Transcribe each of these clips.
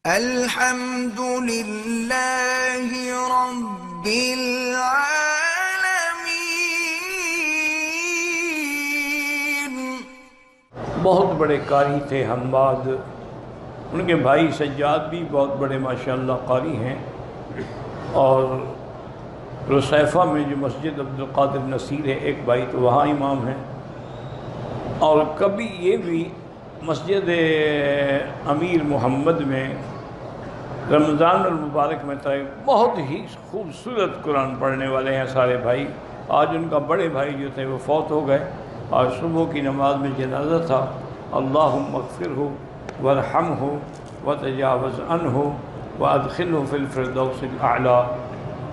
الحمد للہ رب العالمین۔ بہت بڑے قاری تھے حماد، ان کے بھائی سجاد بھی بہت بڑے ماشاءاللہ قاری ہیں، اور رسیفہ میں جو مسجد عبدالقادر نصیر ہے ایک بھائی تو وہاں امام ہیں، اور کبھی یہ بھی مسجد امیر محمد میں رمضان المبارک میں تھے۔ بہت ہی خوبصورت قرآن پڑھنے والے ہیں سارے بھائی۔ آج ان کا بڑے بھائی جو تھے وہ فوت ہو گئے، اور صبح کی نماز میں جنازہ تھا۔ اللہم اغفرہ وارحمہ وتجاوز عنہ وادخلہ فی الفردوس الاعلی۔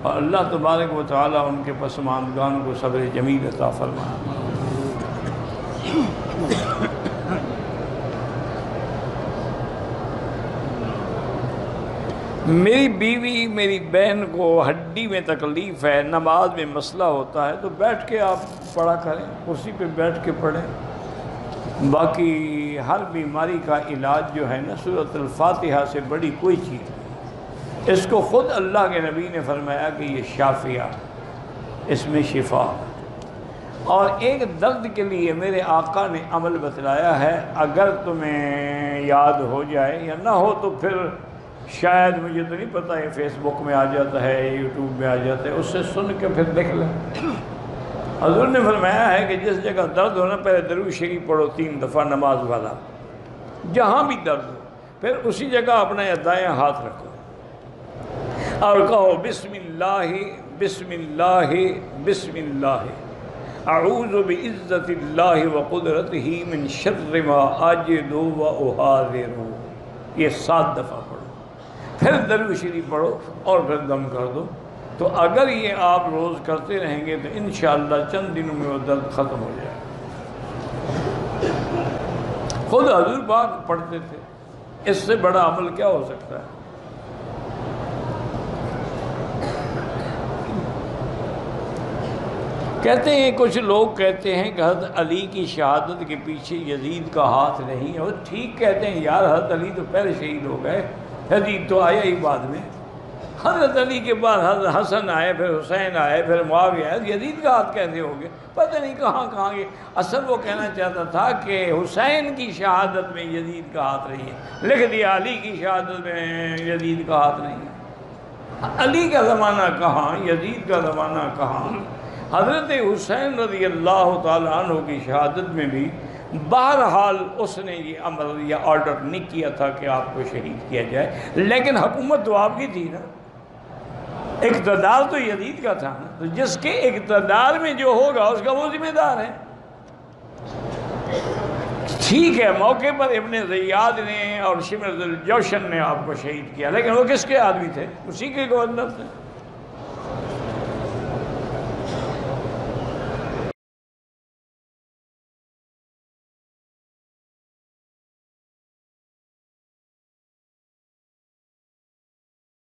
اور اللہ تبارک و تعالیٰ ان کے پسماندگان کو صبر جمیل عطا فرمائے۔ میری بیوی میری بہن کو ہڈی میں تکلیف ہے، نماز میں مسئلہ ہوتا ہے تو بیٹھ کے آپ پڑھا کریں، کرسی پہ بیٹھ کے پڑھیں۔ باقی ہر بیماری کا علاج جو ہے نا سورۃ الفاتحہ سے بڑی کوئی چیز نہیں۔ اس کو خود اللہ کے نبی نے فرمایا کہ یہ شافیہ، اس میں شفا۔ اور ایک درد کے لیے میرے آقا نے عمل بتلایا ہے، اگر تمہیں یاد ہو جائے یا نہ ہو تو پھر شاید، مجھے تو نہیں پتہ، یہ فیس بک میں آ جاتا ہے، یوٹیوب میں آ جاتا ہے، اس سے سن کے پھر دیکھ لیں۔ حضور نے فرمایا ہے کہ جس جگہ درد ہو نا پہلے درود شریف پڑھو 3 دفعہ نماز والا، جہاں بھی درد ہو، پھر اسی جگہ اپنا دائیں ہاتھ رکھو اور کہو بسم اللہ بسم اللہ بسم اللہ، اعوذ بعزت اللہ وقدرتہ من شر ما اجد واحاذر۔ یہ 7 دفعہ پڑھو، پھر درود شریف پڑھو اور پھر دم کر دو۔ تو اگر یہ آپ روز کرتے رہیں گے تو انشاءاللہ چند دنوں میں وہ درد ختم ہو جائے گا۔ خود حضور پاک پڑھتے تھے، اس سے بڑا عمل کیا ہو سکتا ہے؟ کہتے ہیں کچھ لوگ کہتے ہیں کہ حضرت علی کی شہادت کے پیچھے یزید کا ہاتھ نہیں ہے۔ وہ ٹھیک کہتے ہیں یار، حضرت علی تو پہلے شہید ہو گئے، یزید تو آیا ہی بعد میں۔ حضرت علی کے بعد حضرت حسن آئے، پھر حسین آئے، پھر معاویہ آئے، یزید کا ہاتھ کیسے ہو گیا؟ پتہ نہیں کہاں کہاں گئے۔ اصل وہ کہنا چاہتا تھا کہ حسین کی شہادت میں یزید کا ہاتھ نہیں ہے، لکھ دیا علی کی شہادت میں یزید کا ہاتھ نہیں ہے۔ علی کا زمانہ کہاں، یزید کا زمانہ کہاں؟ حضرت حسین رضی اللہ تعالیٰ عنہ کی شہادت میں بھی بہرحال اس نے یہ امر یا آرڈر نہیں کیا تھا کہ آپ کو شہید کیا جائے، لیکن حکومت تو آپ کی تھی نا، اقتدار تو یزید کا تھا نا، تو جس کے اقتدار میں جو ہوگا اس کا وہ ذمہ دار ہے۔ ٹھیک ہے، موقع پر ابن زیاد نے اور شمر الجوشن نے آپ کو شہید کیا، لیکن وہ کس کے آدمی تھے؟ اسی کے گورنر تھے۔